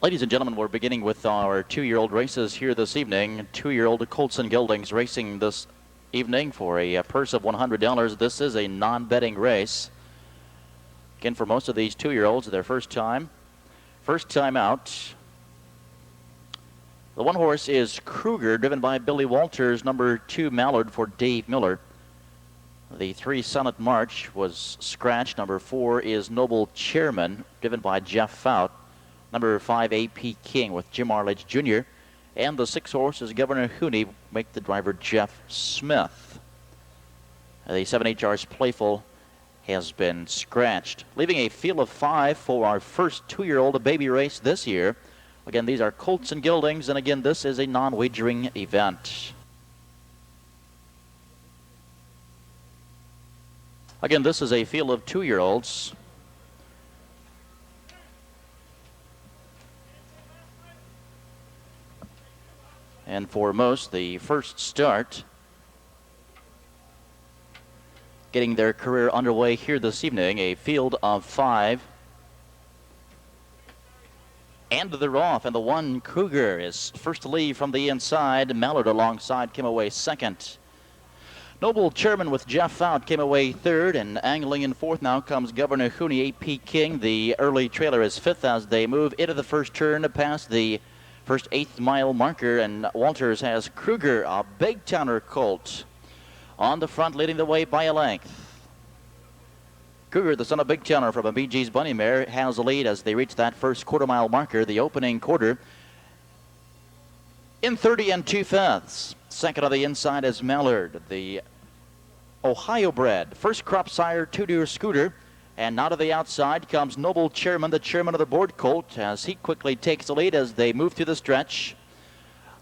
Ladies and gentlemen, we're beginning with our two-year-old races here this evening. Two-year-old Colts and Geldings racing this evening for a purse of $100. This is a non-betting race. Again, for most of these two-year-olds, their first time out. The one horse is Kruger, driven by Billy Walters. Number 2, Mallard, for Dave Miller. The 3, Silent March, was scratched. Number 4 is Noble Chairman, driven by Jeff Fout. Number 5, AP King, with Jim Arledge Jr. And the 6 horse is Governor Hooney, make the driver Jeff Smith. The 7HR's Playful has been scratched, leaving a field of 5 for our first two-year-old baby race this year. Again, these are Colts and Geldings, and again, this is a non-wagering event. Again, this is a field of two-year-olds. And for most, the first start, getting their career underway here this evening, a field of 5. And they're off, and the 1, Kruger, is first to leave from the inside. Mallard alongside came away second. Noble Chairman with Jeff Fout came away third, and angling in fourth now comes Governor Hooney. AP King, the early trailer, is fifth as they move into the first turn to pass the first 8th mile marker, and Walters has Kruger, a big towner colt, on the front, leading the way by a length. Kruger, the son of Big Towner from a BG's Bunny Mare, has the lead as they reach that first quarter-mile marker, the opening quarter, in 30 2/5. Second on the inside is Mallard, the Ohio bred first crop sire two-deer scooter. And now to the outside comes Noble Chairman, the chairman of the board colt, as he quickly takes the lead as they move through the stretch.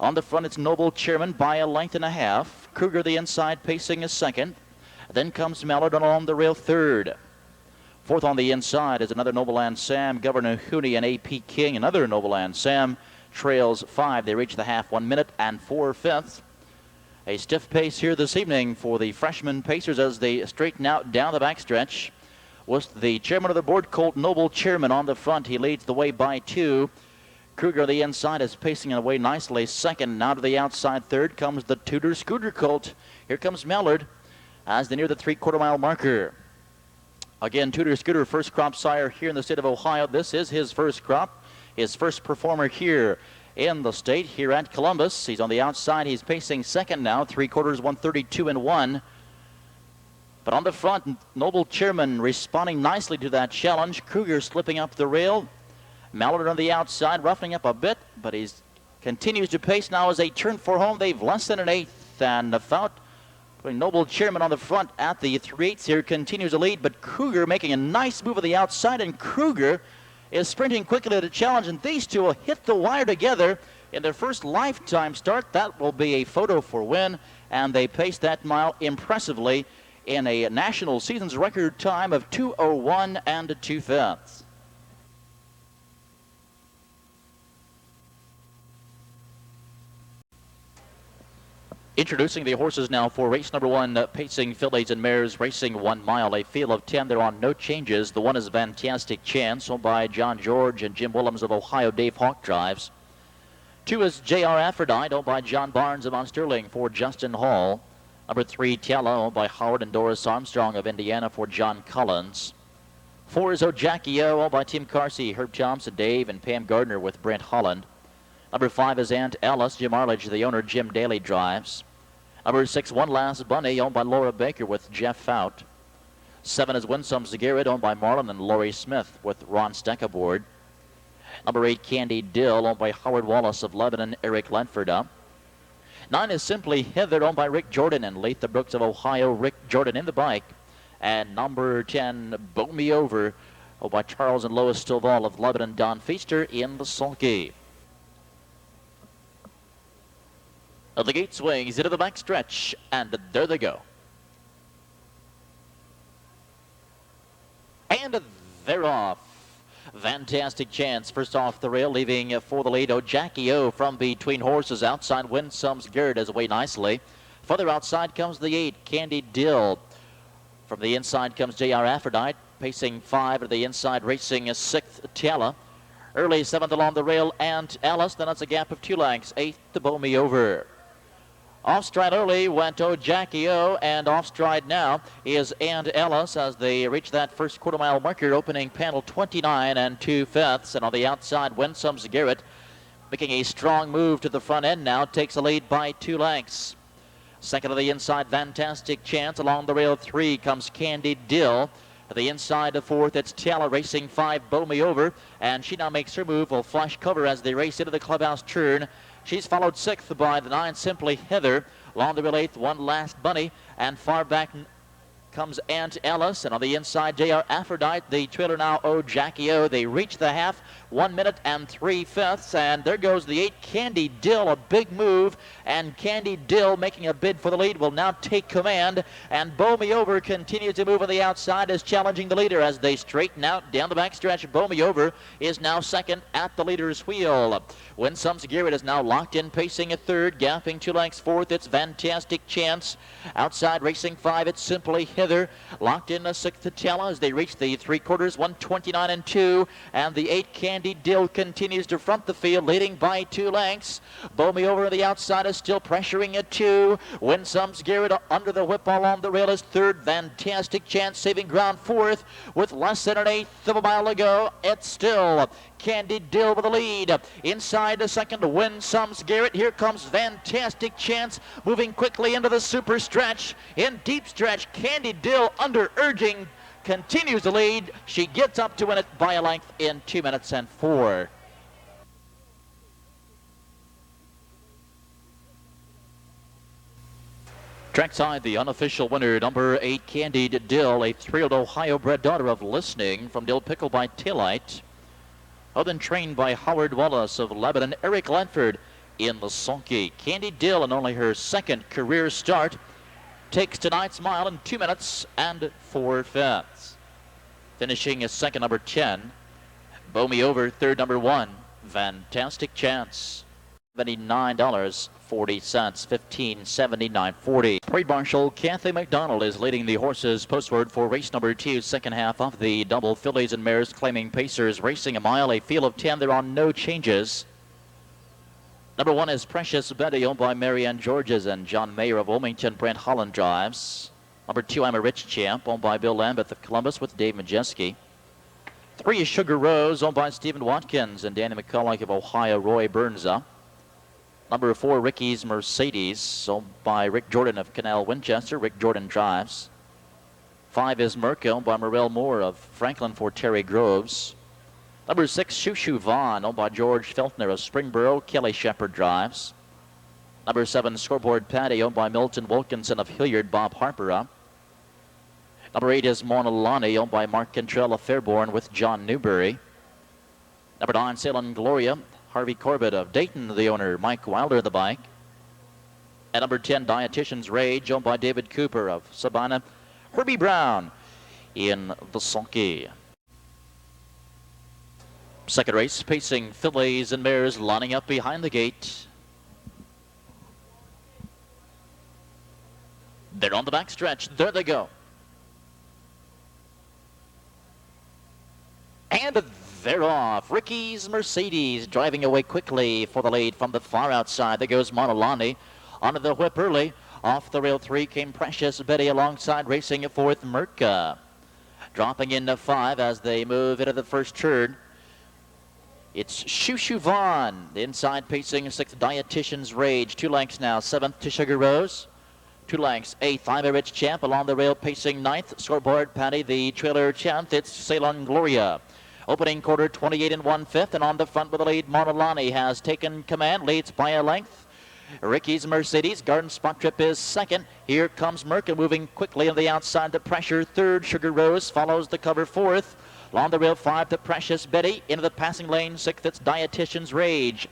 On the front, it's Noble Chairman by a length and a half. Kruger, the inside, pacing is second. Then comes Mallard along the rail third. Fourth on the inside is another Nobleland Sam, Governor Hooney, and AP King. Another Nobleland Sam trails 5. They reach the half, 1 minute and 4/5. A stiff pace here this evening for the freshman pacers as they straighten out down the backstretch. With the chairman of the board colt, Noble Chairman, on the front. He leads the way by 2. Kruger, the inside, is pacing away nicely. Second, now to the outside third comes the Tudor Scooter colt. Here comes Mallard as they near the 3/4 mile marker. Again, Tudor Scooter, first crop sire here in the state of Ohio. This is his first crop, his first performer here in the state, here at Columbus. He's on the outside. He's pacing second now, 3/4, 132 and 1. But on the front, Noble Chairman responding nicely to that challenge. Kruger slipping up the rail. Mallard on the outside, roughing up a bit, but he continues to pace now as they turn for home. They've less than an eighth, and the Fout, putting Noble Chairman on the front at the 3/8 here, continues to lead, but Kruger making a nice move on the outside, and Kruger is sprinting quickly to the challenge, and these two will hit the wire together in their first lifetime start. That will be a photo for win, and they pace that mile impressively in a national season's record time of 2:01 2/5. Introducing the horses now for race number 1, pacing fillies and mares, racing 1 mile, a field of 10. There are no changes. The 1 is Fantastic Chance, owned by John George and Jim Willems of Ohio. Dave Hawk drives. 2 is JR Aphrodite, owned by John Barnes of Mount Sterling for Justin Hall. Number 3, Tiala, owned by Howard and Doris Armstrong of Indiana for John Collins. 4 is Ojackio, owned by Tim Carsey, Herb Thompson, Dave, and Pam Gardner with Brent Holland. Number 5 is Aunt Alice, Jim Arledge, the owner, Jim Daly drives. Number 6, One Last Bunny, owned by Laura Baker with Jeff Fout. 7 is Winsome Zagarrett, owned by Marlon and Laurie Smith with Ron Steck aboard. Number 8, Candy Dill, owned by Howard Wallace of Lebanon, Eric Ledford up. 9 is Simply Heather, owned by Rick Jordan and Letha Brooks of Ohio. Rick Jordan in the bike. And number 10, Bow Me Over, owned by Charles and Lois Stovall of Lebanon. Don Feaster in the sulky. The gate swings into the back stretch, and there they go. And they're off. Fantastic Chance first off the rail, leaving for the lead Ojackio from between horses. Outside, Winsome's Garrett is away nicely. Further outside comes the 8, Candy Dill. From the inside comes JR Aphrodite, pacing 5 to the inside, racing 6th, Tiala. Early 7th along the rail, and Alice. Then it's a gap of 2 lengths. 8th to Bow Me Over. Off stride early went Jackie O, and off stride now is And Ellis as they reach that first quarter mile marker, opening panel 29 and 2/5. And on the outside, Winsome's Garrett making a strong move to the front end now, takes a lead by 2 lengths. Second of the inside, Fantastic Chance. Along the rail, 3 comes Candy Dill. To the inside of 4th, it's Tala racing 5, Bow Me Over, and she now makes her move. Will flush cover as they race into the clubhouse turn. She's followed 6th by the 9, Simply Heather. Along the rail, 8th, One Last Bunny, and far back comes Aunt Ellis, and on the inside, JR Aphrodite. The trailer now, Jackie O. They reach the half, 1 minute and 3/5, and there goes the 8, Candy Dill, a big move, and Candy Dill making a bid for the lead will now take command, and Bow Me Over continues to move on the outside, is challenging the leader as they straighten out down the backstretch. Bow Me Over is now second at the leader's wheel. Winsome's Garrett is now locked in, pacing a 3rd, gapping 2 lengths 4th. It's Fantastic Chance. Outside racing 5, it's Simply Heather. Locked in a 6th to Tella as they reach the 3/4, 1:29 and 2. And the 8, Candy Dill, continues to front the field, leading by 2 lengths. Bow Me Over on the outside is still pressuring at 2. Winsome's Garrett under the whip all on the rail is 3rd. Fantastic Chance saving ground 4th with less than an 1/8 of a mile to go. It's still Candy Dill with the lead. Inside the 2nd, Winsome's Garrett. Here comes Fantastic Chance moving quickly into the super stretch. In deep stretch, Candy Dill under urging continues to lead. She gets up to win it by a length in 2 minutes and 4. Trackside, the unofficial winner, number 8, Candy Dill, a 3-year-old Ohio-bred daughter of Listening from Dill Pickle by Taillight. Then trained by Howard Wallace of Lebanon, Eric Ledford in the sulky. Candy Dill, in only her 2nd career start, takes tonight's mile in 2 minutes and 4/5. Finishing is 2nd, number 10. Bow Me Over, 3rd, number 1. Fantastic Chance. $79.40, 1579.40. Parade Marshal Kathy McDonald is leading the horses postward for race number 2, 2nd half of the double fillies and mares claiming pacers, racing a mile, a field of 10. There are no changes. Number 1 is Precious Betty, owned by Marianne Georges and John Mayer of Wilmington. Brent Holland drives. Number 2, I'm a Rich Champ, owned by Bill Lambeth of Columbus with Dave Majeski. 3 is Sugar Rose, owned by Stephen Watkins and Danny McCulloch of Ohio, Roy Burnza. Number 4, Ricky's Mercedes, owned by Rick Jordan of Canal Winchester. Rick Jordan drives. 5 is Merck, owned by Morel Moore of Franklin for Terry Groves. Number 6, Shoo Shoo Vaughn, owned by George Feltner of Springboro. Kelly Shepard drives. Number 7, Scoreboard Patty, owned by Milton Wilkinson of Hilliard. Bob Harper. Number 8 is Monalani, owned by Mark Cantrell of Fairborn with John Newberry. Number 9, Salem Gloria, Harvey Corbett of Dayton, the owner. Mike Wilder, the bike. At number 10, Dietitian's Rage, owned by David Cooper of Sabina. Herbie Brown in the sulky. Second race, pacing fillies and mares lining up behind the gate. They're on the backstretch. There they go. And they're off. Ricky's Mercedes driving away quickly for the lead from the far outside. There goes Monalani onto the whip early. Off the rail 3 came Precious Betty alongside, racing at 4th, Merca. Dropping into 5 as they move into the first turn. It's Shoo Shoo Vaughn. The inside pacing 6th, Dietitian's Rage. 2 lengths now. 7th to Sugar Rose. 2 lengths. 8th, I'm a Rich Champ. Along the rail pacing 9th, Scoreboard Patty. The trailer 10th, it's Salon Gloria. Opening quarter 28 and 1/5, and on the front with the lead, Monalani has taken command, leads by a length. Ricky's Mercedes, Garden Spot Trip is 2nd. Here comes Merca moving quickly on the outside to pressure 3rd. Sugar Rose follows the cover 4th. Along the rail 5 to Precious Betty. Into the passing lane 6th, it's Dietitian's Rage.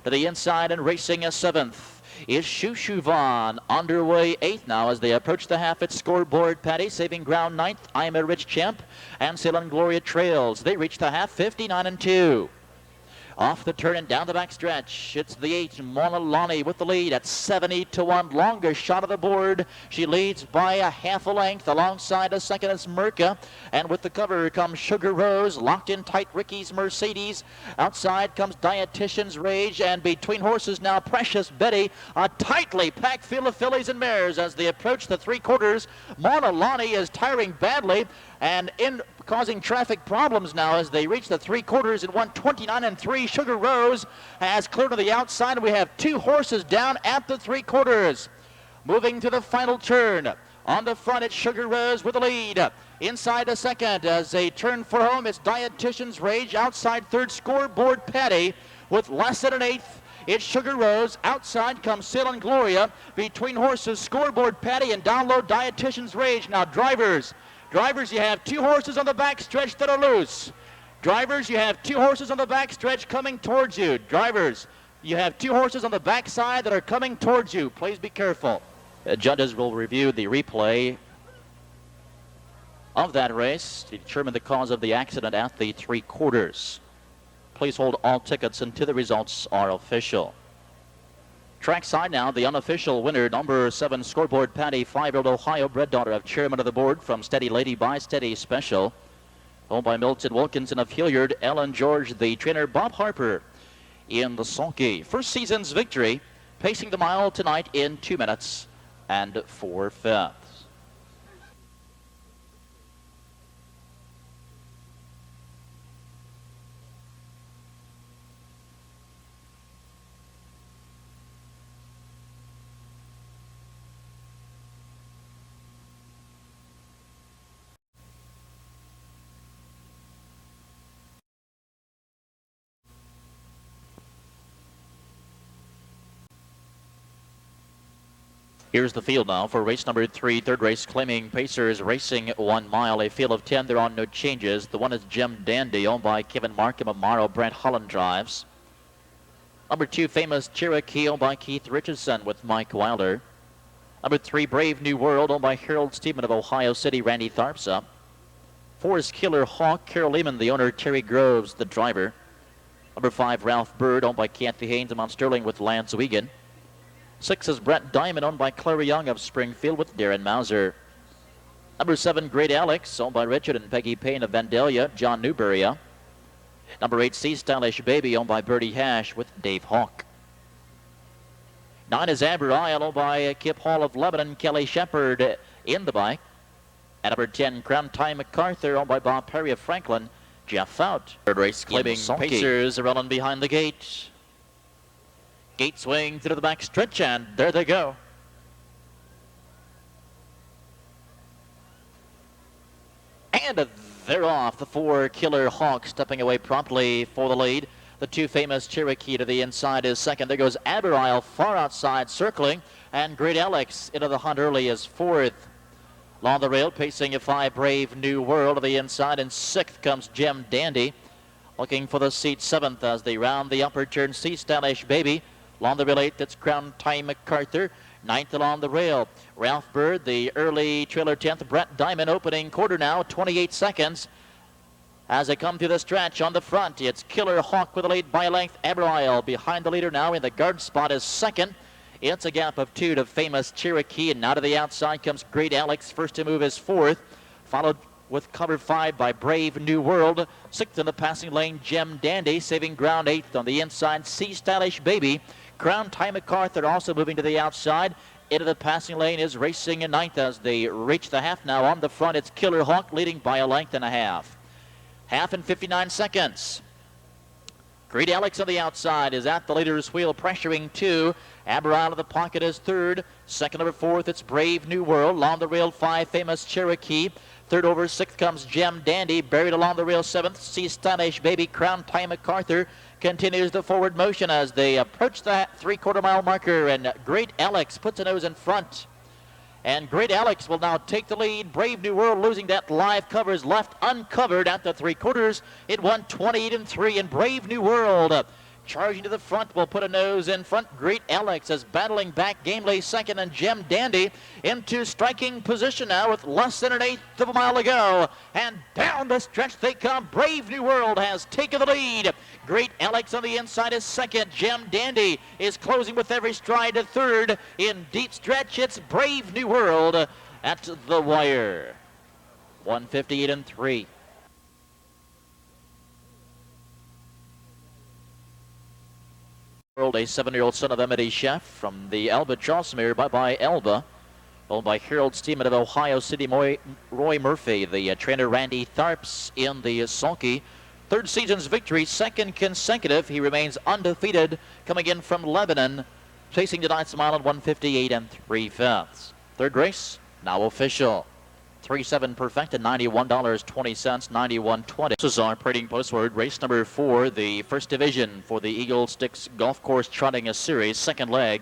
To the inside and racing a 7th is Shoo Shoo Vaughn. Underway 8th now as they approach the half. It's Scoreboard Patty saving ground 9th. I'm a Rich Champ and Salon Gloria trails. They reach the half, 59 and 2. Off the turn and down the back stretch. It's the 8, Monalani with the lead at 70-1. Longest shot of the board. She leads by a half a length. Alongside a second is Merca. And with the cover comes Sugar Rose. Locked in tight Ricky's Mercedes. Outside comes Dietitian's Rage. And between horses now Precious Betty. A tightly packed field of fillies and mares as they approach the 3/4. Monalani is tiring badly and causing traffic problems now as they reach the 3/4 in 1:29.3. Sugar Rose has cleared to the outside, and we have 2 horses down at the 3/4. Moving to the final turn. On the front, it's Sugar Rose with the lead. Inside the second, as they turn for home, it's Dietitian's Rage. Outside third, Scoreboard Patty with less than an eighth. It's Sugar Rose. Outside comes Sail and Gloria. Between horses, Scoreboard Patty and down low, Dietitian's Rage. Now drivers, you have 2 horses on the back stretch that are loose. Drivers, you have 2 horses on the back stretch coming towards you. Drivers, you have 2 horses on the back side that are coming towards you. Please be careful. Judges will review the replay of that race to determine the cause of the accident at the 3/4. Please hold all tickets until the results are official. Trackside now, the unofficial winner, number 7, Scoreboard Patty, 5-year-old Ohio bred daughter of chairman of the board from Steady Lady by Steady Special. Owned by Milton Wilkinson of Hilliard, Ellen George, the trainer, Bob Harper in the sulky. First season's victory, pacing the mile tonight in 2 minutes and 4/5. Here's the field now for race number 3, third race, claiming Pacers racing 1 mile, a field of 10. There are no changes. The one is Gem Dandy, owned by Kevin Markham of Morrow. Brent Holland drives. Number 2, Famous Cherokee, owned by Keith Richardson with Mike Wilder. Number 3, Brave New World, owned by Harold Steedman of Ohio City, Randy Tharpsa. 4 is Killer Hawk, Carol Lehman, the owner, Terry Groves, the driver. Number 5, Ralph Bird, owned by Kathy Haynes of Mount Sterling with Lance Wiegand. 6 is Brett Diamond, owned by Clary Young of Springfield with Darren Mauser. Number 7, Great Alex, owned by Richard and Peggy Payne of Vandalia, John Newberry. Number 8, Sea Stylish Baby, owned by Bertie Hash with Dave Hawk. 9 is Amber Isle, owned by Kip Hall of Lebanon, Kelly Shepard in the bike. And number 10, Crown Time MacArthur, owned by Bob Perry of Franklin, Jeff Fout. Third race, claiming Pacers are running behind the gate. Gate swing to the back stretch, and there they go. And they're off. The 4, Killer Hawk, stepping away promptly for the lead. The 2, Famous Cherokee to the inside is second. There goes Aber Isle far outside, circling. And Great Alex into the hunt early is 4th. Along the rail, pacing a 5, Brave New World to the inside. And 6th comes Gem Dandy, looking for the seat 7th as they round the upper turn. Sea Stylish Baby. Along the rail 8, that's Crown Time MacArthur. 9th along the rail, Ralph Bird, the early trailer 10th. Brett Diamond opening quarter now, 28 seconds. As they come through the stretch on the front, it's Killer Hawk with a lead by a length. Aber Isle behind the leader now in the guard spot is second. It's a gap of 2 to Famous Cherokee, and now to the outside comes Great Alex. First to move is 4th, followed with cover 5 by Brave New World. 6th in the passing lane, Gem Dandy, saving ground. 8th on the inside, Sea Stylish Baby. Crown Time MacArthur also moving to the outside. Into the passing lane is racing in 9th as they reach the half now. On the front, it's Killer Hawk leading by a length and a half. Half and 59 seconds. Great Alex on the outside is at the leader's wheel, pressuring 2. Aber Isle of the pocket is 3rd. Second over 4th, it's Brave New World. Along the rail, 5, Famous Cherokee. 3rd over 6th comes Gem Dandy. Buried along the rail, 7th, Sea Stylish Baby. Crown Time MacArthur continues the forward motion as they approach the 3/4 mile marker, and Great Alex puts a nose in front. And Great Alex will now take the lead. Brave New World losing that live cover is left uncovered at the 3/4. It won 28-3, and Brave New World Charging to the front, will put a nose in front. Great Alex is battling back gamely second, and Gem Dandy into striking position now with less than an eighth of a mile to go. And down the stretch they come. Brave New World has taken the lead. Great Alex on the inside is second. Gem Dandy is closing with every stride to third. In deep stretch, it's Brave New World at the wire. 158 and 3. A 7-year-old son of Emily Chef from the Albatross mare by Elba, owned by Harold Steeman of Ohio City. Roy Murphy, the trainer Randy Tharps in the sulky. Third season's victory, second consecutive. He remains undefeated, coming in from Lebanon, chasing tonight's mile at 158 and 3/5. Third race, now official. 3-7 perfected, $91.20, $91.20. This is our Parading Postword. Race number 4, the first division for the Eagle Sticks Golf Course Trotting a Series, second leg.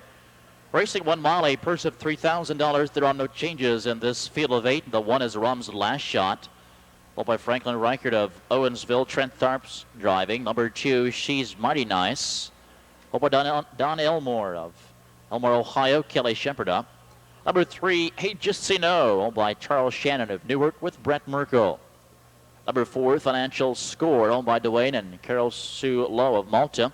Racing 1 mile, a purse of $3,000. There are no changes in this field of 8. The 1 is Rum's Last Shot, followed by Franklin Reichert of Owensville. Trent Tharps driving. Number 2, She's Mighty Nice, followed by Don Elmore of Elmore, Ohio. Kelly Shepard up. Number 3, Hey Just Say No, owned by Charles Shannon of Newark with Brett Merkel. Number 4, Financial Score, owned by Dwayne and Carol Sue Lowe of Malta.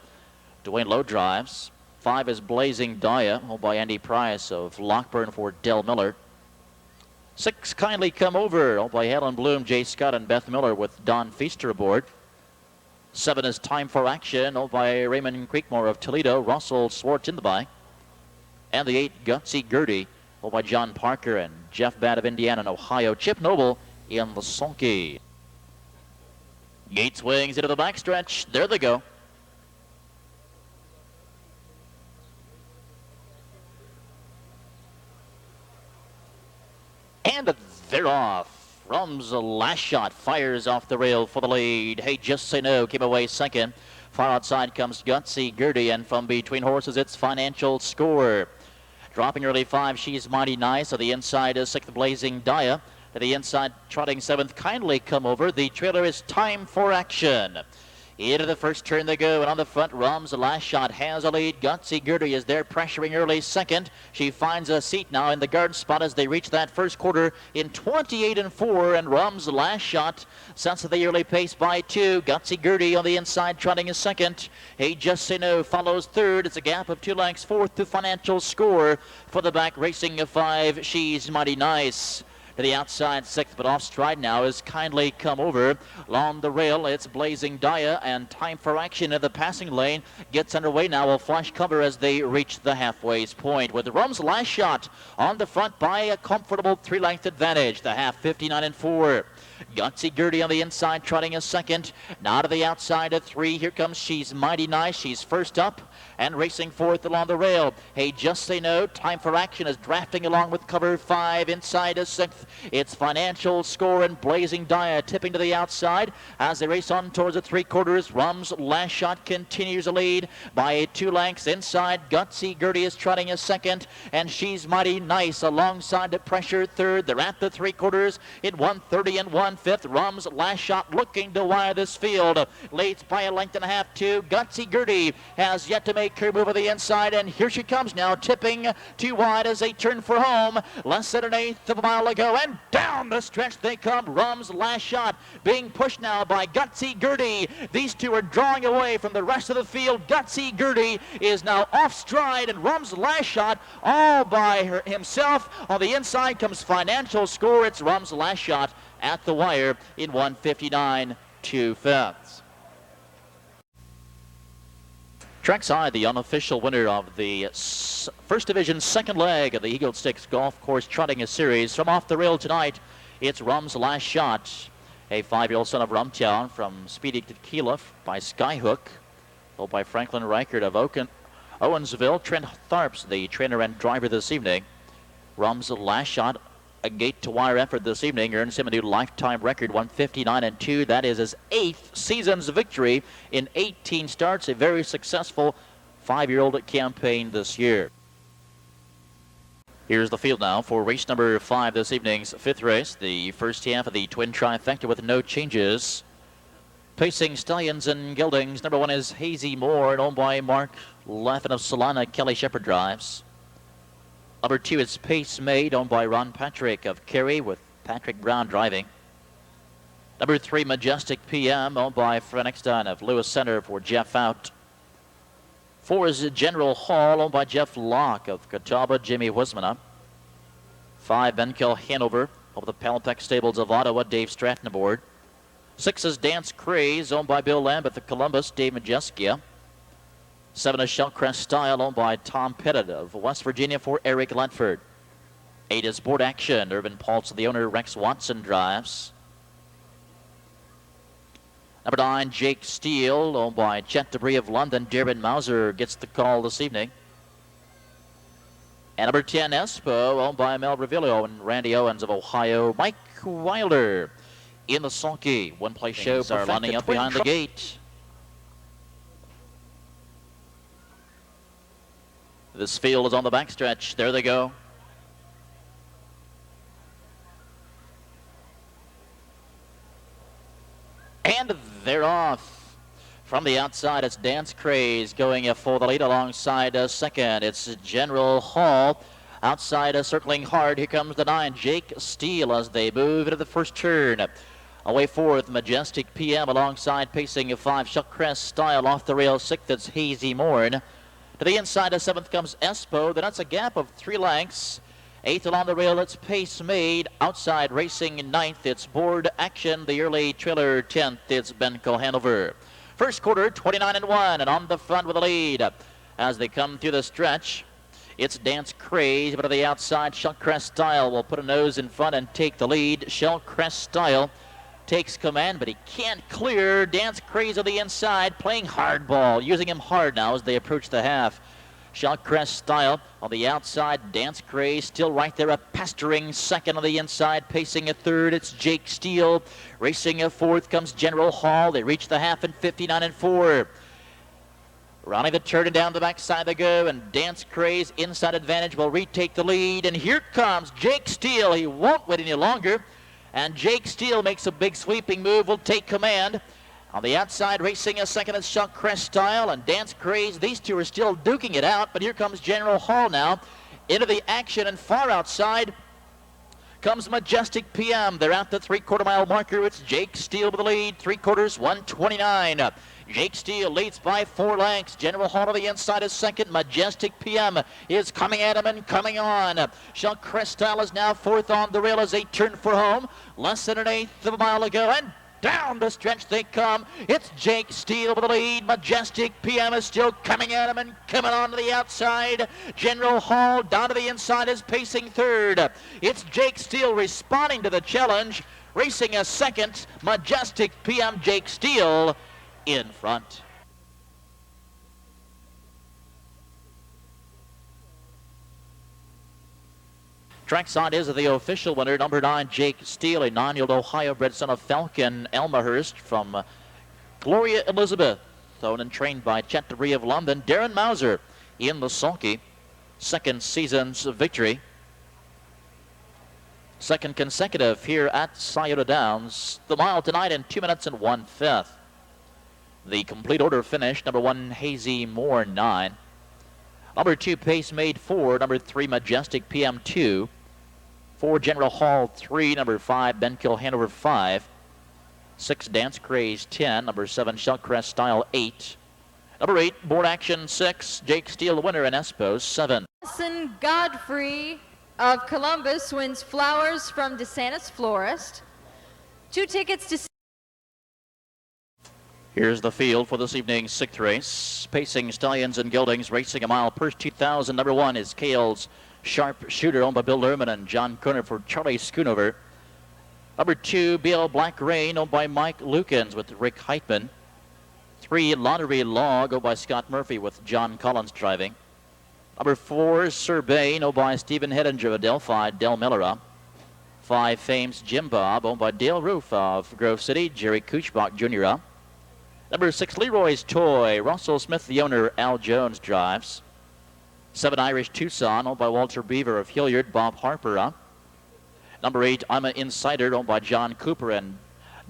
Dwayne Lowe drives. 5 is Blazing Daya, owned by Andy Price of Lockburn for Del Miller. 6, Kindly Come Over, owned by Helen Bloom, Jay Scott, and Beth Miller with Don Feaster aboard. 7 is Time for Action, owned by Raymond Creekmore of Toledo, Russell Swartz in the bike. And the 8, Gutsy Gertie, owned by John Parker and Jeff Batt of Indiana and Ohio. Chip Noble in the sulky. Gate swings into the backstretch. There they go. And they're off. Rum's Last Shot fires off the rail for the lead. Hey Just Say No came away second. Far outside comes Gutsy Gertie, and from between horses it's Financial Score. Dropping early 5, She's Mighty Nice. On the inside is 6th, Blazing Daya. To the inside, trotting 7th, Kindly Come Over. The trailer is Time for Action. Into the first turn they go, and on the front, Rum's Last Shot has a lead. Gutsy Gertie is there, pressuring early second. She finds a seat now in the guard spot as they reach that first quarter in 28 and 4, and Rum's Last Shot sets the early pace by 2. Gutsy Gertie on the inside, trotting is second. Hey Just Say No follows third. It's a gap of 2 lengths. Fourth to Financial Score. For the back, racing a 5, She's Mighty Nice. To the outside, 6th, but off stride now is Kindly Come Over. Along the rail, it's Blazing Daya, and Time for Action in the passing lane gets underway now. Will flash cover as they reach the halfway point, with Rum's Last Shot on the front by a comfortable 3-length advantage. The half, 59 and 4. Gutsy Gertie on the inside, trotting a second. Now to the outside at 3. Here comes She's Mighty Nice. She's first up and racing fourth along the rail. Hey Just Say No, Time for Action is drafting along with cover 5. Inside is 6th. It's Financial Score and Blazing Daya tipping to the outside as they race on towards the 3/4. Rum's Last Shot continues to lead by 2 lengths. Inside, Gutsy Gertie is trotting a second, and She's Mighty Nice alongside the pressure third. They're at the 3/4 in 1:30 and 1/5. Rum's Last Shot looking to wire this field. Leads by a length and a half to Gutsy Gertie. Has yet to make her move on the inside, and here she comes now, tipping too wide as they turn for home. Less than an eighth of a mile to go, and down the stretch they come. Rum's Last Shot being pushed now by Gutsy Gertie. These two are drawing away from the rest of the field. Gutsy Gertie is now off stride, and Rum's Last Shot all by himself. On the inside comes Financial Score. It's Rum's Last Shot at the wire in 1:59 2/5. Trackside, the unofficial winner of the first division second leg of the Eagle Sticks Golf Course Trotting a Series. From off the rail tonight, it's Rum's Last Shot, a 5-year-old son of Rumtown from Speedy Tequila by Skyhook, followed by Franklin Reichert of Owensville. Trent Tharps, the trainer and driver this evening. Rum's Last Shot, a gate-to-wire effort this evening, earns him a new lifetime record, 159 and 2. That is his 8th season's victory in 18 starts. A very successful 5-year-old campaign this year. Here's the field now for race number 5, this evening's 5th race. The first half of the twin trifecta with no changes. Pacing Stallions and Geldings. Number 1 is Hazy Moore, and owned by Mark Laffin of Solana. Kelly Shepard drives. Number 2 is Pace Made, owned by Ron Patrick of Kerry, with Patrick Brown driving. Number 3, Majestic PM, owned by Frankenstein of Lewis Center, for Jeff Out. 4 is General Hall, owned by Jeff Locke of Catawba, Jimmy Wismana. 5, Benkill Hanover, of the Palpec Stables of Ottawa, Dave Stratton aboard. 6 is Dance Craze, owned by Bill Lambeth of Columbus, Dave Majeskia. 7 is Shellcrest Style, owned by Tom Pettit of West Virginia, for Eric Ledford. 8 is Board Action, Irvin Paltz, the owner, Rex Watson drives. Number 9, Jake Steele, owned by Chet Debris of London. Darren Mauser gets the call this evening. And number 10, Espo, owned by Mel Revilio and Randy Owens of Ohio. Mike Wilder in the sulky. One-place show are lining up behind the gate. This field is on the backstretch. There they go. And they're off. From the outside, it's Dance Craze going for the lead alongside second. It's General Hall. Outside circling hard. Here comes the 9, Jake Steele, as they move into the first turn. Away fourth, Majestic PM alongside pacing 5, Shellcrest Style. Off the rail, 6th, it's Hazy Morn. To the inside of 7th comes Espo. Then that's a gap of 3 lengths. 8th along the rail, it's Pace Made. Outside racing 9th, it's Board Action. The early trailer 10th, it's Benko Hanover. First quarter, 29-1, and on the front with the lead. As they come through the stretch, it's Dance Craze, but to the outside, Shellcrest Style will put a nose in front and take the lead. Shellcrest Style takes command, but he can't clear. Dance Craze on the inside, playing hardball, using him hard now as they approach the half. Shellcrest Style on the outside. Dance Craze still right there, a pestering second on the inside. Pacing a third, it's Jake Steele. Racing a fourth comes General Hall. They reach the half in 59-4. Rounding the turn and down the backside they go, and Dance Craze inside advantage will retake the lead. And here comes Jake Steele. He won't wait any longer. And Jake Steele makes a big sweeping move, will take command. On the outside, racing a second, is Shellcrest Style and Dance Craze. These two are still duking it out, but here comes General Hall now into the action, and far outside comes Majestic PM. They're at the 3/4 mile marker. It's Jake Steele with the lead, 3/4, 1:29. Jake Steele leads by 4 lengths. General Hall to the inside is second. Majestic PM is coming at him and coming on. Shellcrest Style is now 4th on the rail as they turn for home. Less than 1/8 of a mile to go, and down the stretch they come. It's Jake Steele with the lead. Majestic PM is still coming at him and coming on to the outside. General Hall down to the inside is pacing third. It's Jake Steele responding to the challenge. Racing a second, Majestic PM, Jake Steele in front. Trackside is the official winner, number 9, Jake Steele, a 9-year-old Ohio-bred son of Falcon Elmhurst from Gloria, Elizabeth, owned and trained by Chet Debris of London. Darren Mauser in the sulky, second season's victory. Second consecutive here at Scioto Downs. The mile tonight in 2 minutes and 1/5. The complete order finish, number 1, Hazy Moore, 9. Number 2, Pace Made, 4. Number 3, Majestic PM, 2. 4, General Hall, 3. Number 5, Benkill Hanover, 5. 6, Dance Craze, 10. Number 7, Shellcrest Style, 8. Number 8, Board Action, 6. Jake Steele, the winner, and Espo, 7. Nelson Godfrey of Columbus wins flowers from DeSantis Florist. 2 tickets to... Here's the field for this evening's 6th race. Pacing Stallions and Geldings, racing a mile per 2,000. Number 1 is Kale's Sharp Shooter, owned by Bill Lerman and John Kerner for Charlie Schoonover. Number 2, BL Black Rain, owned by Mike Lukens with Rick Heitman. 3, Lottery Log, owned by Scott Murphy with John Collins driving. Number 4, Sir Bain, owned by Stephen Hedinger of Delphi, Del Millera. 5, Fame's Jim Bob, owned by Dale Roof of Grove City, Jerry Kuchbach Jr. Number 6, Leroy's Toy, Russell Smith, the owner, Al Jones drives. 7, Irish Tucson, owned by Walter Beaver of Hilliard, Bob Harper. Number 8, I'm an Insider, owned by John Cooper and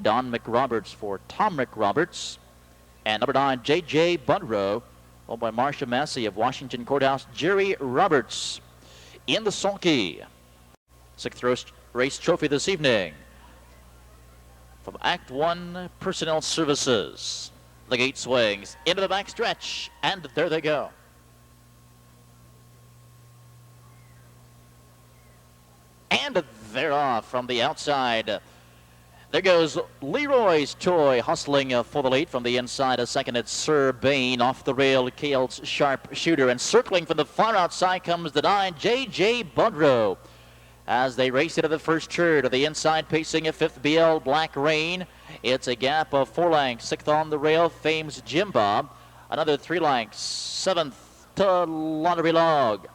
Don McRoberts for Tom McRoberts. And number 9, J.J. Budrow, owned by Marcia Massey of Washington Courthouse, Jerry Roberts. In the sulky, 6th race trophy this evening from Act 1 Personnel Services. The gate swings into the back stretch, and there they go. And they're off from the outside. There goes Leroy's Toy hustling for the lead from the inside. A second, it's Sir Bain off the rail. Kale's Sharp Shooter, and circling from the far outside comes the 9, J.J. Budrow. As they race into the first turn, to the inside pacing a 5th BL Black Rain. It's a gap of 4 lengths. 6th on the rail, Fame's Jim Bob. Another 3 lengths. 7th to Lottery Log.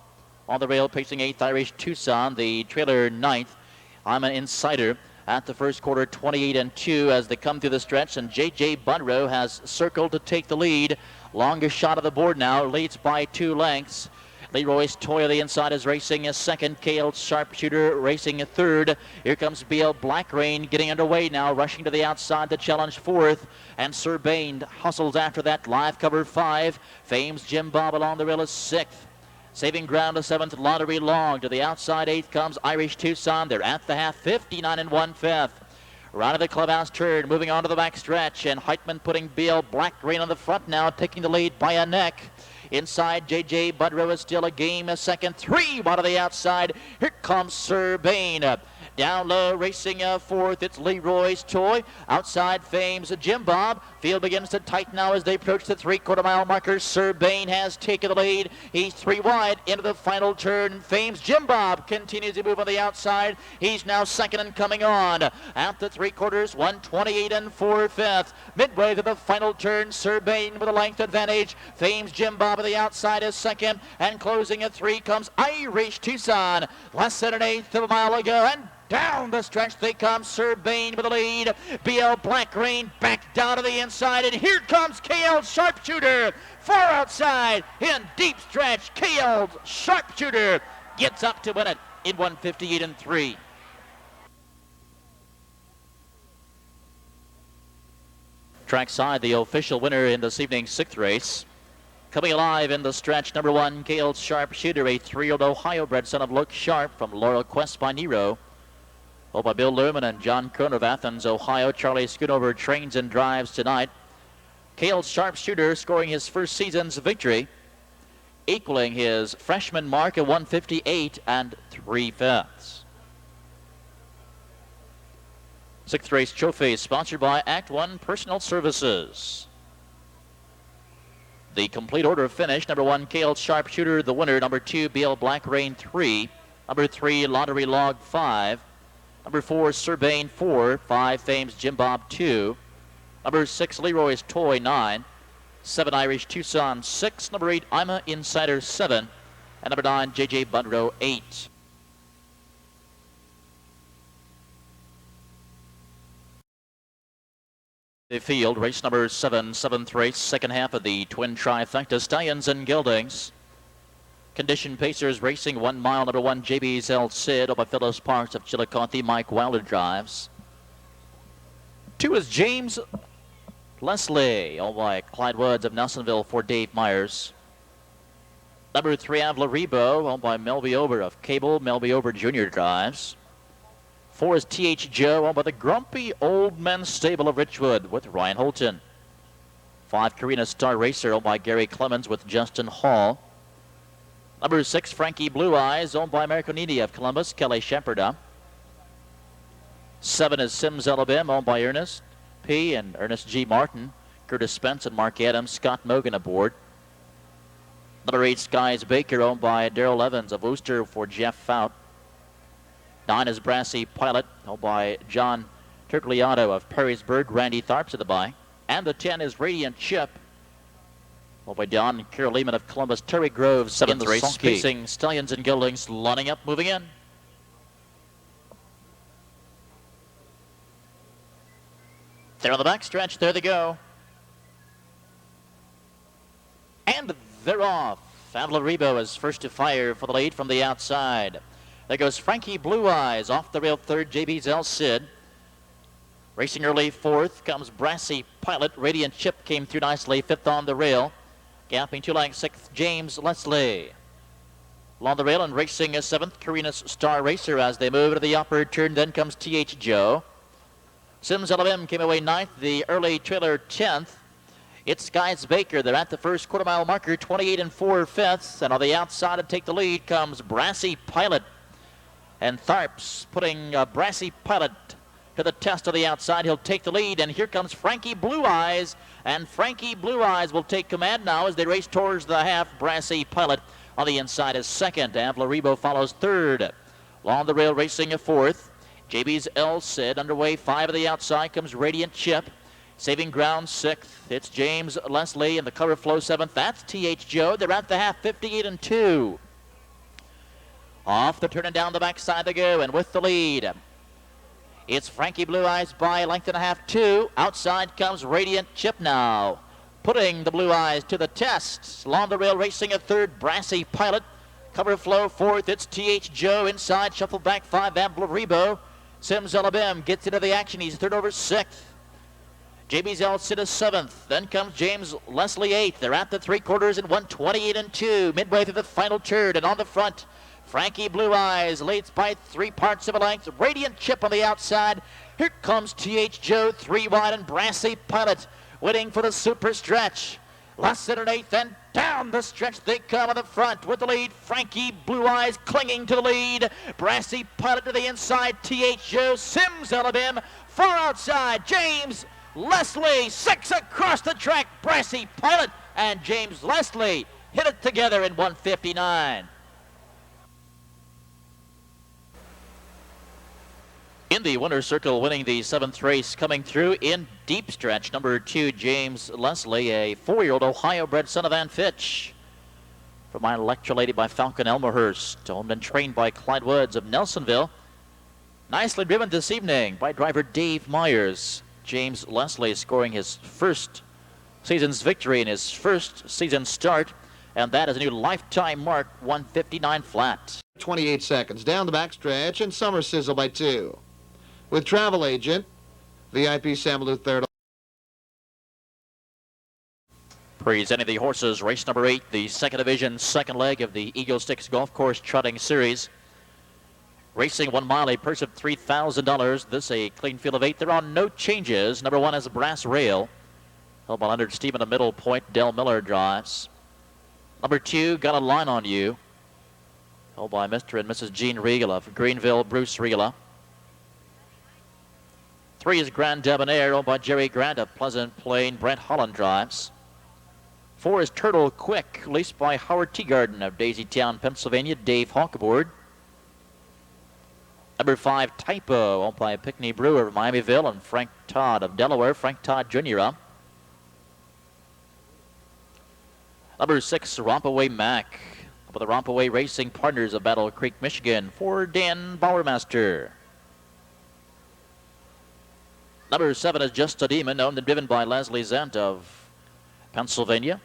On the rail pacing 8th Irish Tucson. The trailer 9th. I'm an Insider. At the first quarter, 28-2 as they come through the stretch, and J.J. Budrow has circled to take the lead. Longest shot of the board now, leads by 2 lengths. Leroy's Toy on the inside is racing a second. Kale's Sharpshooter racing a third. Here comes BL Black Rain getting underway now, rushing to the outside to challenge 4th. And Sir Bain hustles after that. Live cover 5. Fame's Jim Bob along the rail is 6th. Saving ground to 7th, Lottery Long. To the outside, 8th comes Irish Tucson. They're at the half, 59 1/5. Right of the clubhouse turn, moving on to the back stretch, and Heitman putting BL Black Rain on the front now, taking the lead by a neck. Inside, J.J. Budrow is still a game, a second, 3 out of the outside. Here comes Sir Bain. Down low, racing 4th, it's Leroy's Toy. Outside, Fame's Jim Bob. Field begins to tighten now as they approach the 3/4 mile marker. Sir Bain has taken the lead. He's 3 wide into the final turn. Fame's Jim Bob continues to move on the outside. He's now second and coming on. At the 3/4, 128 4/5. Midway to the final turn, Sir Bain with a length advantage. Fame's Jim Bob on the outside is second, and closing at 3 comes Irish Tucson. Less than an 1/8 of a mile ago, and down the stretch they come. Sir Bain with the lead. BL Black Rain back down to the inside, and here comes KL Sharpshooter. Far outside in deep stretch. KL Sharpshooter gets up to win it in 158 3. Trackside, the official winner in this evening's 6th race. Coming alive in the stretch, number 1, KL Sharpshooter, a 3-year-old Ohio-bred son of Luke Sharp from Laurel Quest by Nero. Owned by Bill Lerman and John Kern of Athens, Ohio. Charlie Schoonover trains and drives tonight. KL Sharpshooter scoring his first season's victory, equaling his freshman mark at 158 3/5. 6th race trophy sponsored by Act 1 Personnel Services. The complete order of finish: number 1, KL Sharpshooter, the winner. Number 2, BL Black Rain, 3. Number 3, Lottery Log, 5. Number 4, Sir Bain, 4. 5, Fame's Jim Bob, 2. Number 6, Leroy's Toy, 9. 7, Irish Tucson, 6. Number 8, I'm an Insider, 7. And number 9, J.J. Budrow, 8. The field, race number 7, 7th race, second half of the twin trifecta, Stallions and Geldings. Condition Pacers racing 1 mile, number 1, JB's El Cid, over Phyllis Parks of Chillicothe. Mike Wilder drives. 2 is James Leslie, owned by Clyde Woods of Nelsonville for Dave Myers. Number 3, Avla Rebo, owned by Melby Ober of Cable. Melby Ober Jr. drives. 4 is T.H. Joe, owned by the Grumpy Old Men Stable of Richwood with Ryan Holton. 5, Karina Star Racer, owned by Gary Clemens with Justin Hall. Number 6, Frankie Blue Eyes, owned by Americanini of Columbus, Kelly Shepard. 7 is Sims Elabim, owned by Ernest P. and Ernest G. Martin, Curtis Spence and Mark Adams, Scott Mogan aboard. Number 8, Skies Baker, owned by Daryl Evans of Worcester for Jeff Fout. 9 is Brassy Pilot, owned by John Turcliato of Perrysburg, Randy Tharps at the by. And the 10 is Radiant Chip, owned by Don and Carol Lehman of Columbus. Terry Groves, 7th race, spacing Stallions and Geldings, lining up, moving in. They're on the back stretch, there they go. And they're off. Avla Rebo is first to fire for the lead from the outside. There goes Frankie Blue Eyes off the rail, 3rd, JB's El Cid. Racing early fourth comes Brassy Pilot. Radiant Chip came through nicely, fifth on the rail. Gapping 2 lengths, sixth, James Leslie. Along the rail and racing a seventh, Karina's Star Racer as they move to the upper turn. Then comes T.H. Joe. Sims LM came away ninth. The early trailer 10th. It's Skies Baker. They're at the first quarter mile marker, 28 4/5. And on the outside to take the lead comes Brassy Pilot. And Tharps putting Brassy Pilot to the test on the outside. He'll take the lead. And here comes Frankie Blue Eyes. And Frankie Blue Eyes will take command now as they race towards the half. Brassy Pilot on the inside is second. APHRODITE follows third. Along the rail racing a fourth. JB's El Cid underway. 5 on the outside comes Radiant Chip. Saving ground sixth. It's James Leslie in the cover flow seventh. That's T.H. Joe. They're at the half, 58 2. Off the turn and down the backside they go, and with the lead, it's Frankie Blue Eyes by a length and a half, 2. Outside comes Radiant Chip now, putting the Blue Eyes to the test. Along the rail racing a third, Brassy Pilot. Cover flow fourth. It's T.H. Joe inside. Shuffle back 5, APHRODITE. Sims Alabim gets into the action. He's third over sixth. JB's El Cid is seventh. Then comes James Leslie eighth. They're at the 3/4 and 1:28 2. Midway through the final turn, and on the front, Frankie Blue Eyes leads by 3 parts of a length. Radiant Chip on the outside. Here comes T.H. Joe 3 wide, and Brassy Pilot waiting for the super stretch. Less than an eighth, and down the stretch they come on the front with the lead. Frankie Blue Eyes clinging to the lead. Brassy Pilot to the inside. T.H. Joe, Sims Alabim far outside. James Leslie 6 across the track. Brassy Pilot and James Leslie hit it together in 1:59. In the winner's circle, winning the 7th race, coming through in deep stretch, number 2, James Leslie, a 4-year-old Ohio-bred son of Ann Fitch. From my Electra Lady by Falcon Elmerhurst, owned and trained by Clyde Woods of Nelsonville. Nicely driven this evening by driver Dave Myers. James Leslie scoring his first season's victory in his first season start, and that is a new lifetime mark, 1:59 flat. 28 seconds down the backstretch, and Summer Sizzle by 2. With Travel Agent, VIP Samalou third. Presenting the horses, race number 8, the second division, second leg of the Eagle Sticks Golf Course Trotting Series. Racing 1 mile, a purse of $3,000. This a clean field of 8. There are no changes. Number 1 is Brass Rail. Held by Leonard Stephen, a middle point. Del Miller drives. Number 2, Got a Line on You. Held by Mr. and Mrs. Gene Regala of Greenville, Bruce Regala. 3 is Grand Debonair, owned by Jerry Grant of Pleasant Plain. Brent Holland drives. 4 is Turtle Quick, leased by Howard Teagarden of Daisytown, Pennsylvania. Dave Hawkeboard. Number 5, Typo, owned by Pinckney Brewer of Miamiville and Frank Todd of Delaware. Frank Todd Jr. Number 6, Rompaway Mac, with the Rompaway Racing Partners of Battle Creek, Michigan, for Dan Bowermaster. Number 7 is Just a Demon, owned and driven by Leslie Zent of Pennsylvania.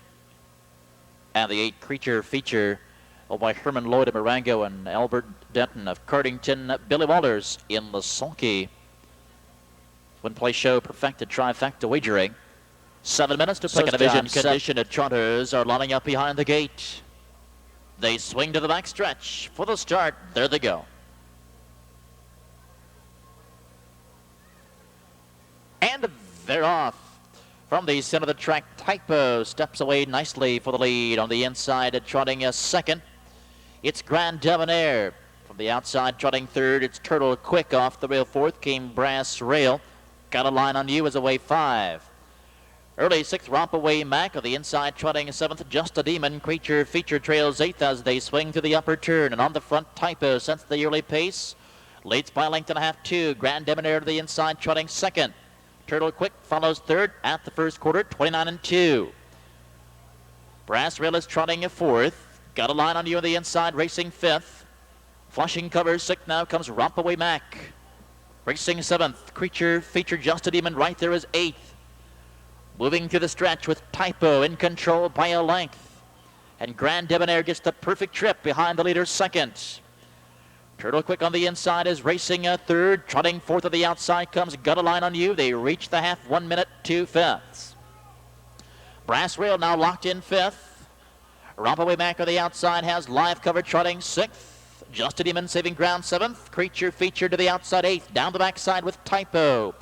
And the 8, Creature Feature, owned by Herman Lloyd of Marengo and Albert Denton of Cardington. Billy Walters in the sulky. Win play show perfected trifecta wagering. 7 minutes to second division condition. At Trotters are lining up behind the gate. They swing to the back stretch for the start. There they go. And they're off. From the center of the track, Typo steps away nicely for the lead. On the inside, trotting a second, it's Grand Debonair. From the outside, trotting third, it's Turtle Quick. Off the rail fourth came Brass Rail. Got a Line on You as away 5. Early 6th, Rompaway Mac. On the inside, trotting 7th, Just a Demon. Creature Feature trails 8th as they swing through the upper turn. And on the front, Typo sets the early pace. Leads by a length and a half, 2. Grand Debonair to the inside, trotting second. Turtle Quick follows third at the first quarter, 29 2. Brass Rail is trotting a 4th. Got a Line on You on the inside, racing 5th. Flushing covers 6th. Now comes Rompaway Mac. Racing 7th. Creature Feature Just a Demon right there is 8th. Moving through the stretch with Typo in control by a length. And Grand Debonair gets the perfect trip behind the leader second. Turtle Quick on the inside is racing a third. Trotting fourth of the outside comes Got a Line on You. They reach the half, 1 minute, 2 fifths. Brass Rail now locked in fifth. Rompaway Mac on the outside has Live Cover trotting sixth. Just a Demon saving ground seventh. Creature Feature to the outside eighth. Down the backside with Typo,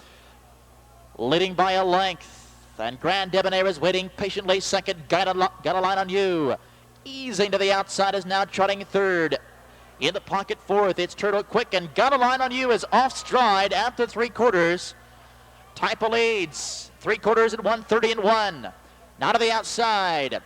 leading by a length. And Grand Debonair is waiting patiently second. Got a Line on You. Easing to the outside is now trotting third. In the pocket fourth, it's Turtle Quick, and Got a Line on You is off stride after 3/4. Typo leads 3/4 at 1:30 Now to the outside.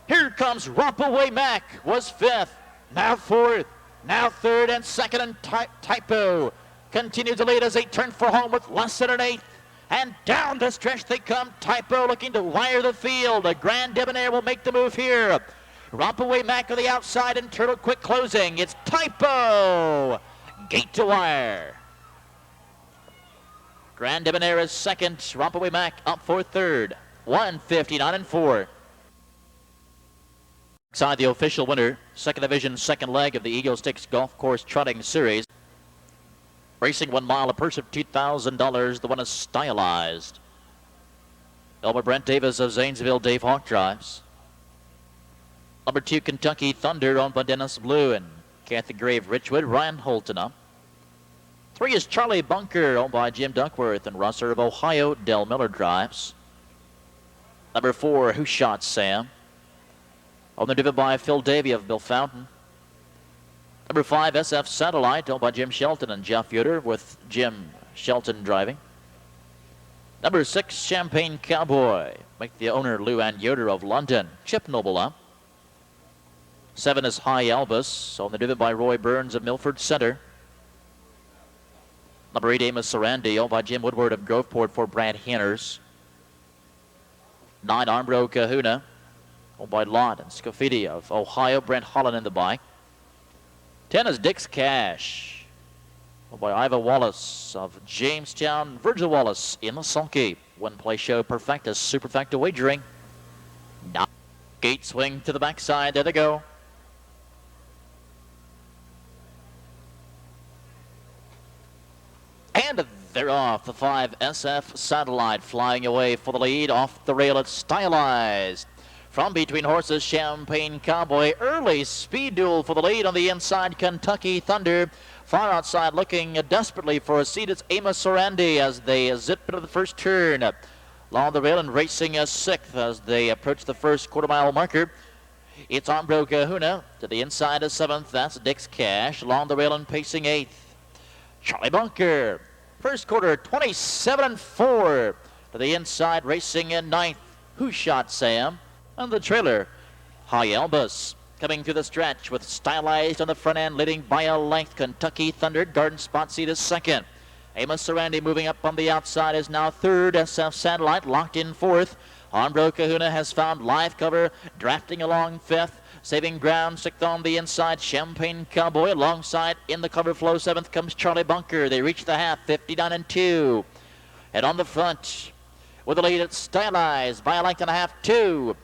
Here comes Rompaway Mac, was fifth, now fourth, now third and second, and Typo continues to lead as they turn for home with less than an eighth. And down the stretch they come. Typo looking to wire the field. A Grand Debonair will make the move here. Rompaway Mac on the outside and Turtle Quick closing. It's Typo, gate to wire. Grand Debonair is second. Rompaway Mac up for third. 1:59.4. Inside the official winner, second division, second leg of the Eagle Sticks Golf Course Trotting Series. Racing 1 mile, a purse of $2,000. The one is Stylized. Elmer Brent Davis of Zanesville, Dave Hawk drives. Number 2, Kentucky Thunder, owned by Dennis Blue and Kathy Gray of Richwood. Ryan Holton up. 3 is Charlie Bunker, owned by Jim Duckworth and Russer of Ohio. Del Miller drives. Number 4, Who Shot Sam, owned and driven by Phil Davey of Bill Fountain. Number 5, SF Satellite, owned by Jim Shelton and Jeff Yoder, with Jim Shelton driving. Number 6, Champagne Cowboy, make the owner Lou Ann Yoder of London. Chip Noble up. 7 is High Albus, owned and driven by Roy Burns of Milford Center. Number 8, Amos Sarandi, owned by Jim Woodward of Groveport for Brad Hanners. 9, Armbro Kahuna, owned by Lott and Scafidi of Ohio. Brent Holland in the bike. 10 is Dick's Cash, owned by Iva Wallace of Jamestown. Virgil Wallace in the sulky. One play show Perfectus, Superfecta wagering. Now gate swing to the backside. There they go. And they're off. The 5, SF Satellite, flying away for the lead. Off the rail, it's Stylized. From between horses, Champagne Cowboy. Early speed duel for the lead on the inside. Kentucky Thunder. Far outside, looking desperately for a seat. It's Amos Sarandi as they zip into the first turn. Along the rail and racing a 6th as they approach the first quarter-mile marker. It's Armbro Kahuna. To the inside is 7th. That's Dick's Cash. Along the rail and pacing 8th. Charlie Bunker. First quarter, 27.4. To the inside, racing in 9th. Who Shot Sam? And the trailer, High Albus, coming through the stretch with Stylized on the front end, leading by a length. Kentucky Thunder, Garden Spot Seat is second. Amos Sarandi moving up on the outside is now third. SF Satellite locked in fourth. Armbro Kahuna has found Live Cover, drafting along fifth. Saving ground, sixth on the inside. Champagne Cowboy alongside in the cover flow. 7th comes Charlie Bunker. They reach the half, 59.2. And on the front, with the lead, it's Stylized by a length and a half, 2.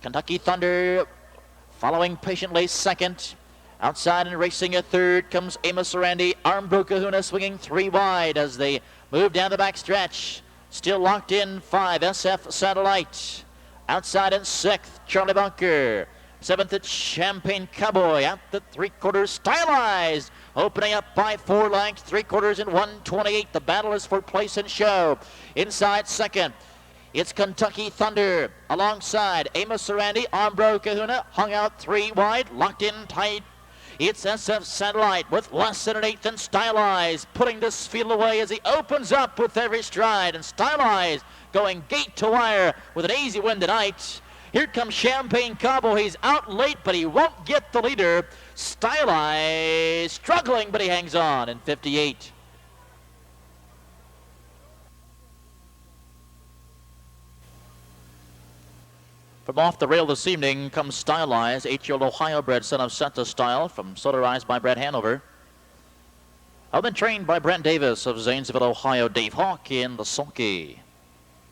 Kentucky Thunder following patiently second. Outside and racing a third comes Amos Sarandi. Armbro Kahuna swinging 3 wide as they move down the back stretch. Still locked in 5, SF Satellite. Outside in 6th, Charlie Bunker. 7th, it's Champagne Cowboy. Out the 3/4, Stylized. Opening up by 4 lengths, 3/4 and 1:28. The battle is for place and show. Inside second, it's Kentucky Thunder. Alongside Amos Sarandi, Armbro Kahuna hung out 3 wide, locked in tight. It's SF Satellite with less than an eighth and Stylized, putting this field away as he opens up with every stride. And Stylized going gate to wire with an easy win tonight. Here comes Champagne Cowboy. He's out late, but he won't get the leader. Stylized struggling, but he hangs on in 58. From off the rail this evening comes Stylized, 8-year-old Ohio-bred son of Senta Style, from sodarized by Brett Hanover. Been trained by Brent Davis of Zanesville, Ohio. Dave Hawk in the sulky.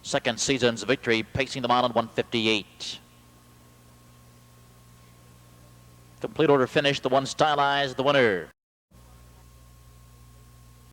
Second season's victory, pacing the mile in 1:58. Complete order finish, the one Stylized, the winner.